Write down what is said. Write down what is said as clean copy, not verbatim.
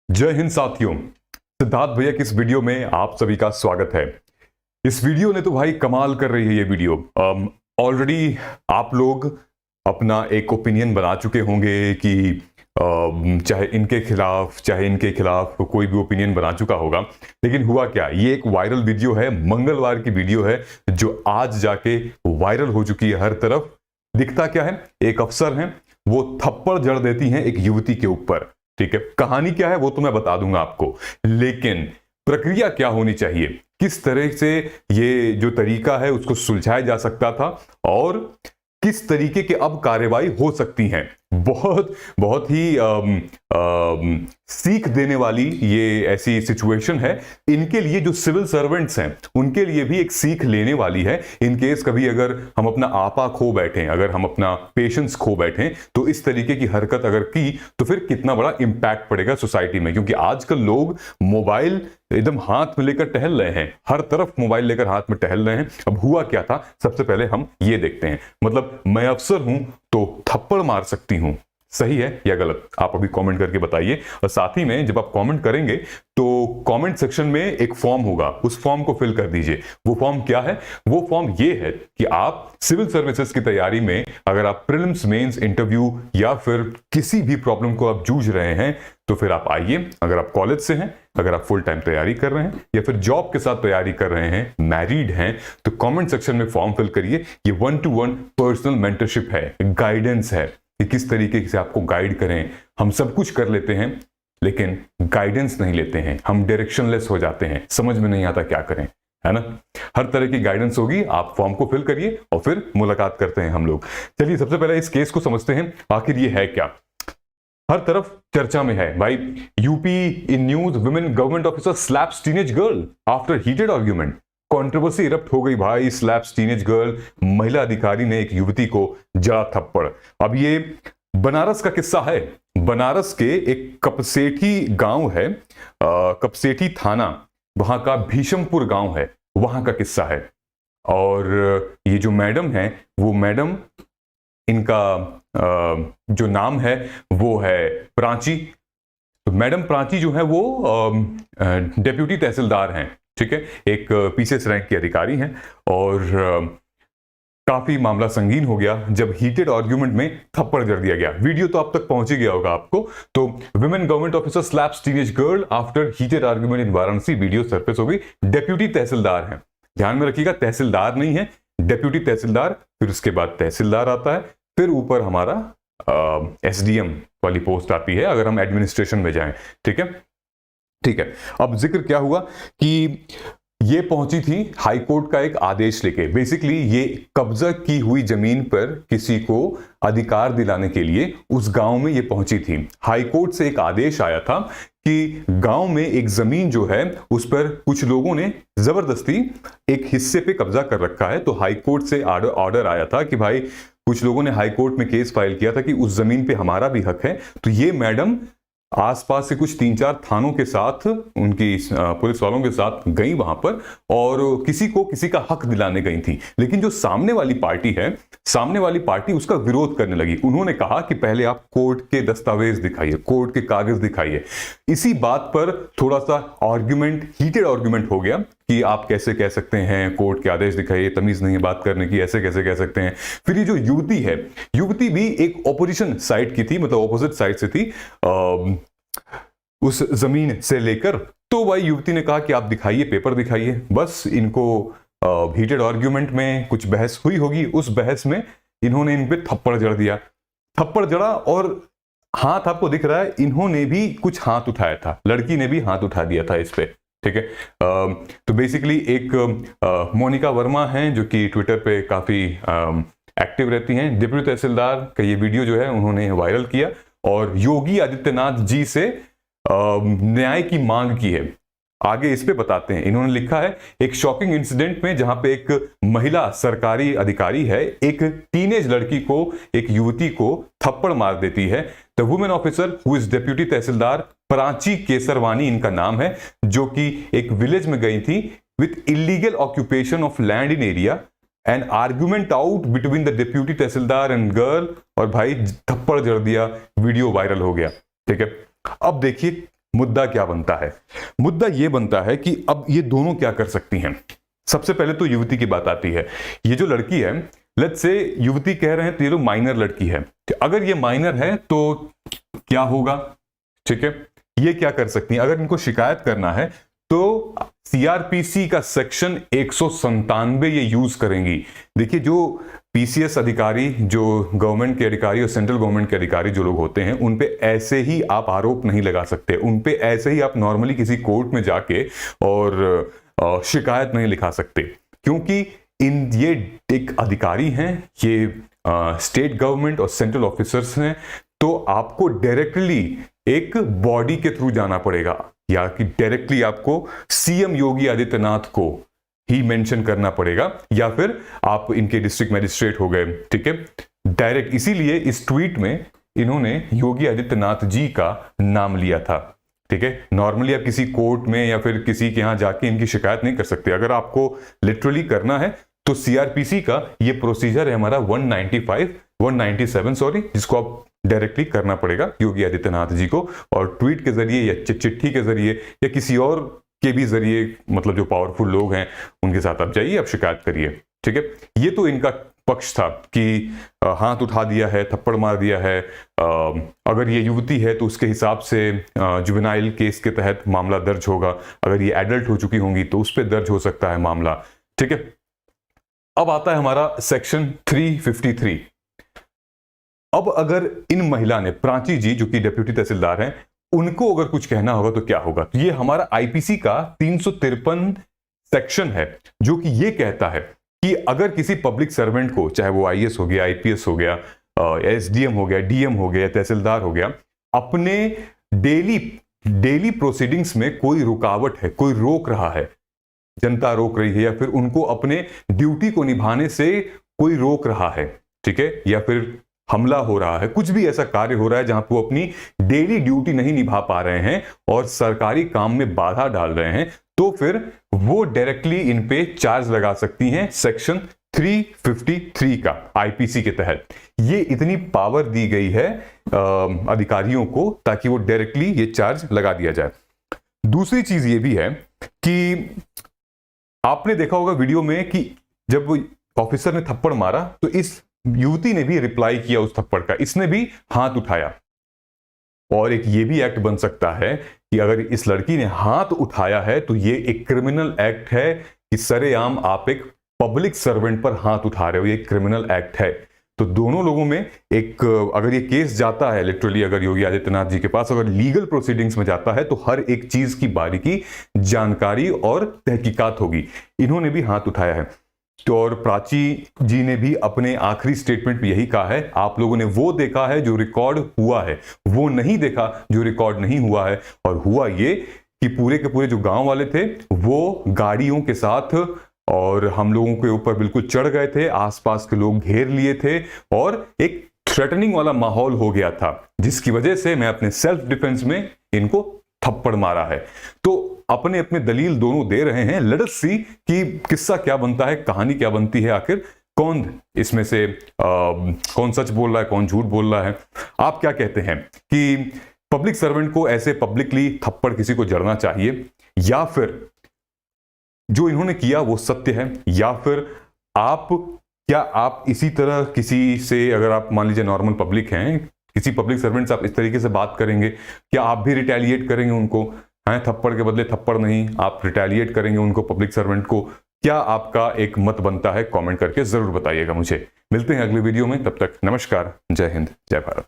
जय हिंद साथियों। सिद्धार्थ भैया की इस वीडियो में आप सभी का स्वागत है। इस वीडियो ने तो भाई कमाल कर रही है ये वीडियो। ऑलरेडी आप लोग अपना एक ओपिनियन बना चुके होंगे कि चाहे इनके खिलाफ चाहे इनके खिलाफ कोई भी ओपिनियन बना चुका होगा। लेकिन हुआ क्या, ये एक वायरल वीडियो है, मंगलवार की वीडियो है जो आज जाके वायरल हो चुकी है हर तरफ। दिखता क्या है, एक अफसर हैं, वो थप्पड़ जड़ देती हैं एक युवती के ऊपर। ठीक है, कहानी क्या है वो तो मैं बता दूंगा आपको, लेकिन प्रक्रिया क्या होनी चाहिए, किस तरह से ये जो तरीका है उसको सुलझाया जा सकता था और किस तरीके के अब कार्रवाई हो सकती हैं, बहुत बहुत ही सीख देने वाली ये ऐसी सिचुएशन है। इनके लिए जो सिविल सर्वेंट्स हैं उनके लिए भी एक सीख लेने वाली है। इन केस कभी अगर हम अपना आपा खो बैठे, अगर हम अपना पेशेंस खो बैठे, तो इस तरीके की हरकत अगर की तो फिर कितना बड़ा इंपैक्ट पड़ेगा सोसाइटी में। क्योंकि आजकल लोग मोबाइल एकदम हाथ में लेकर टहल रहे हैं, हर तरफ मोबाइल लेकर हाथ में टहल रहे हैं। अब हुआ क्या था, सबसे पहले हम ये देखते हैं। मतलब मैं अफसर हूं तो थप्पड़ मार सकती हूं, सही है या गलत, आप अभी कमेंट करके बताइए। और साथ ही में जब आप कमेंट करेंगे तो कमेंट सेक्शन में एक फॉर्म होगा, उस फॉर्म को फिल कर दीजिए। वो फॉर्म क्या है? वो फॉर्म ये है कि आप सिविल सर्विसेज की तैयारी में अगर आप प्रीलिम्स, मेंस, इंटरव्यू या फिर किसी भी प्रॉब्लम को आप जूझ रहे हैं तो फिर आप आइए। अगर आप कॉलेज से हैं, अगर आप फुल टाइम तैयारी कर रहे हैं या फिर जॉब के साथ तैयारी कर रहे हैं, मैरिड हैं, तो कमेंट सेक्शन में फॉर्म फिल करिए। ये 1-to-1 पर्सनल मेंटरशिप है, गाइडेंस है कि किस तरीके से आपको गाइड करें। हम सब कुछ कर लेते हैं लेकिन गाइडेंस नहीं लेते हैं, हम डायरेक्शनलेस हो जाते हैं, समझ में नहीं आता क्या करें, है ना। हर तरह की गाइडेंस होगी, आप फॉर्म को फिल करिए और फिर मुलाकात करते हैं हम लोग। चलिए सबसे पहले इस केस को समझते हैं, आखिर ये है क्या। हर तरफ चर्चा में है भाई, UP in news, women government officer slaps teenage girl after heated argument. Controversy erupt हो गई भाई, स्लैप्स टीनेज गर्ल, महिला अधिकारी ने एक युवती को जड़ा थप्पड़। अब ये बनारस का किस्सा है। बनारस के एक कपसेठी गांव है, कपसेठी थाना, वहां का भीशमपुर गांव है, वहां का किस्सा है। और ये जो मैडम है, वो मैडम, इनका जो नाम है वो है प्राची। तो मैडम प्राची जो है वो डेप्यूटी तहसीलदार हैं, ठीक है, एक पीसीएस रैंक के अधिकारी हैं। और काफी मामला संगीन हो गया जब हीटेड आर्ग्यूमेंट में थप्पड़ जड़ दिया गया। वीडियो तो अब तक पहुंच ही गया होगा आपको। तो women government officer slaps teenage girl after heated argument in Varanasi, video surface हो गई। डेप्यूटी तहसीलदार हैं, ध्यान में रखिएगा, तहसीलदार नहीं है, डेप्यूटी तहसीलदार। फिर उसके बाद तहसीलदार आता है, फिर ऊपर हमारा एसडीएम वाली पोस्ट आती है अगर हम एडमिनिस्ट्रेशन में जाएं। ठीक है, ठीक है। अब जिक्र क्या हुआ कि ये पहुंची थी हाई कोर्ट का एक आदेश लेके। बेसिकली ये कब्जा की हुई जमीन पर किसी को अधिकार दिलाने के लिए उस गांव में ये पहुंची थी। हाई कोर्ट से एक आदेश आया था कि गांव में एक जमीन जो है उस पर कुछ लोगों ने जबरदस्ती एक हिस्से पे कब्जा कर रखा है। तो हाई कोर्ट से ऑर्डर आया था कि भाई, कुछ लोगों ने हाई कोर्ट में केस फाइल किया था कि उस जमीन पे हमारा भी हक है। तो ये मैडम आसपास से कुछ 3-4 थानों के साथ, उनकी पुलिस वालों के साथ गई वहां पर और किसी को किसी का हक दिलाने गई थी। लेकिन जो सामने वाली पार्टी है, सामने वाली पार्टी उसका विरोध करने लगी। उन्होंने कहा कि पहले आप कोर्ट के दस्तावेज दिखाइए, कोर्ट के कागज दिखाइए। इसी बात पर थोड़ा सा आर्ग्यूमेंट, हीटेड आर्ग्यूमेंट हो गया कि आप कैसे कह सकते हैं कोर्ट के आदेश दिखाइए, तमीज नहीं है बात करने की, ऐसे कैसे कह सकते हैं। फिर ये जो युवती है, युवती भी एक ऑपोजिशन साइड की थी, मतलब ऑपोजिट साइड से थी उस जमीन से लेकर। तो भाई युवती ने कहा कि आप दिखाइए, पेपर दिखाइए। बस इनको हीटेड आर्ग्यूमेंट में कुछ बहस हुई होगी, उस बहस में इन्होंने इन पे थप्पड़ जड़ दिया। थप्पड़ जड़ा और हाथ आपको दिख रहा है, इन्होंने भी कुछ हाथ उठाया था, लड़की ने भी हाथ उठा दिया था इस पे। ठीक है, तो बेसिकली एक मोनिका वर्मा हैं जो कि ट्विटर पे काफी एक्टिव रहती हैं। डिप्टी तहसीलदार का ये वीडियो जो है उन्होंने वायरल किया और योगी आदित्यनाथ जी से न्याय की मांग की है। आगे इस पे बताते हैं। इन्होंने लिखा है, एक शॉकिंग इंसिडेंट में जहां पे एक महिला सरकारी अधिकारी है, एक टीनेज लड़की को, एक युवती को थप्पड़ मार देती है। The women officer who is deputy tehsildar Prachi Kesarwani इनका नाम है, जो कि एक विलेज में गई थी with illegal occupation of land in area and argument out between the deputy tehsildar and girl. और भाई थप्पड़ जड़ दिया, वीडियो वायरल हो गया। ठीक है, अब देखिए मुद्दा क्या बनता है? मुद्दा यह बनता है कि अब ये दोनों क्या कर सकती हैं। सबसे पहले तो युवती की बात आती है। ये जो लड़की है, लेट्स से युवती कह रहे हैं तो ये तो माइनर लड़की है। अगर ये माइनर है तो क्या होगा? ठीक है, ये क्या कर सकती हैं? अगर इनको शिकायत करना है तो सीआरपीसी का सेक्शन 197 ये यूज करेंगी। देखिए, जो पीसीएस अधिकारी, जो गवर्नमेंट के अधिकारी और सेंट्रल गवर्नमेंट के अधिकारी जो लोग होते हैं, उन पे ऐसे ही आप आरोप नहीं लगा सकते। उन पे ऐसे ही आप नॉर्मली किसी कोर्ट में जाके और शिकायत नहीं लिखा सकते, क्योंकि ये एक अधिकारी हैं, ये स्टेट गवर्नमेंट और सेंट्रल ऑफिसर्स हैं। तो आपको डायरेक्टली एक बॉडी के थ्रू जाना पड़ेगा, या कि डायरेक्टली आपको सीएम योगी आदित्यनाथ को ही मेंशन करना पड़ेगा, या फिर आप इनके डिस्ट्रिक्ट मजिस्ट्रेट हो गए। ठीक है, डायरेक्ट। इसीलिए इस ट्वीट में इन्होंने योगी आदित्यनाथ जी का नाम लिया था। ठीक है, नॉर्मली आप किसी कोर्ट में या फिर किसी के यहां जाके इनकी शिकायत नहीं कर सकते। अगर आपको लिटरली करना है तो सीआरपीसी का ये प्रोसीजर है हमारा 197 सॉरी, जिसको आप डायरेक्टली करना पड़ेगा योगी आदित्यनाथ जी को, और ट्वीट के जरिए या चिट्ठी के जरिए या किसी और के भी जरिए, मतलब जो पावरफुल लोग हैं उनके साथ आप जाइए, आप शिकायत करिए। ठीक है, ये तो इनका पक्ष था कि हाथ उठा दिया है, थप्पड़ मार दिया है। अगर ये युवती है तो उसके हिसाब से जुवेनाइल केस के तहत मामला दर्ज होगा। अगर ये एडल्ट हो चुकी होंगी तो उस पर दर्ज हो सकता है मामला। ठीक है, अब आता है हमारा सेक्शन 353। अब अगर इन महिला ने, प्राची जी जो कि डिप्टी तहसीलदार हैं, उनको अगर कुछ कहना होगा तो क्या होगा? तो ये हमारा आईपीसी का 353 सेक्शन है, जो कि ये कहता है कि अगर किसी पब्लिक सर्वेंट को, चाहे वो आईएएस हो गया, आईपीएस हो गया, एसडीएम हो गया, डीएम हो गया, तहसीलदार हो गया, अपने डेली प्रोसीडिंग्स में कोई रुकावट है, कोई रोक रहा है, जनता रोक रही है, या फिर उनको अपने ड्यूटी को निभाने से कोई रोक रहा है, ठीक है, या फिर हमला हो रहा है, कुछ भी ऐसा कार्य हो रहा है जहां वो अपनी डेली ड्यूटी नहीं निभा पा रहे हैं और सरकारी काम में बाधा डाल रहे हैं, तो फिर वो डायरेक्टली इन पे चार्ज लगा सकती हैं सेक्शन 353 का आईपीसी के तहत। ये इतनी पावर दी गई है अधिकारियों को ताकि वो डायरेक्टली ये चार्ज लगा दिया जाए। दूसरी चीज ये भी है कि आपने देखा होगा वीडियो में कि जब ऑफिसर ने थप्पड़ मारा तो इस युवती ने भी रिप्लाई किया उस थप्पड़ का, इसने भी हाथ उठाया। और एक ये भी एक्ट बन सकता है कि अगर इस लड़की ने हाथ उठाया है तो ये एक क्रिमिनल एक्ट है कि सरेआम आप एक पब्लिक सर्वेंट पर हाथ उठा रहे हो, ये क्रिमिनल एक्ट है। तो दोनों लोगों में एक, अगर ये केस जाता है लिटरली, अगर योगी आदित्यनाथ जी के पास, अगर लीगल प्रोसीडिंग्स में जाता है तो हर एक चीज की बारीकी जानकारी और तहकीकात होगी। इन्होंने भी हाथ उठाया है। तो और प्राची जी ने भी अपने आखिरी स्टेटमेंट में यही कहा है, आप लोगों ने वो देखा है जो रिकॉर्ड हुआ है, वो नहीं देखा जो रिकॉर्ड नहीं हुआ है। और हुआ ये कि पूरे के पूरे जो गांव वाले थे वो गाड़ियों के साथ और हम लोगों के ऊपर बिल्कुल चढ़ गए थे, आसपास के लोग घेर लिए थे और एक थ्रेटनिंग वाला माहौल हो गया था, जिसकी वजह से मैं अपने सेल्फ डिफेंस में इनको थप्पड़ मारा है। तो अपने अपने दलील दोनों दे रहे हैं। लेट अस सी कि किस्सा क्या बनता है, कहानी क्या बनती है, आखिर कौन इसमें से कौन सच बोल रहा है, कौन झूठ बोल रहा है। आप क्या कहते हैं कि पब्लिक सर्वेंट को ऐसे पब्लिकली थप्पड़ किसी को जड़ना चाहिए, या फिर जो इन्होंने किया वो सत्य है, या फिर क्या आप इसी तरह किसी से, अगर आप मान लीजिए नॉर्मल पब्लिक हैं, किसी पब्लिक सर्वेंट से आप इस तरीके से बात करेंगे, क्या आप भी रिटेलिएट करेंगे उनको? हैं, थप्पड़ के बदले थप्पड़ नहीं, आप रिटेलिएट करेंगे उनको, पब्लिक सर्वेंट को? क्या आपका एक मत बनता है? कमेंट करके जरूर बताइएगा मुझे। मिलते हैं अगले वीडियो में, तब तक नमस्कार, जय हिंद, जय भारत।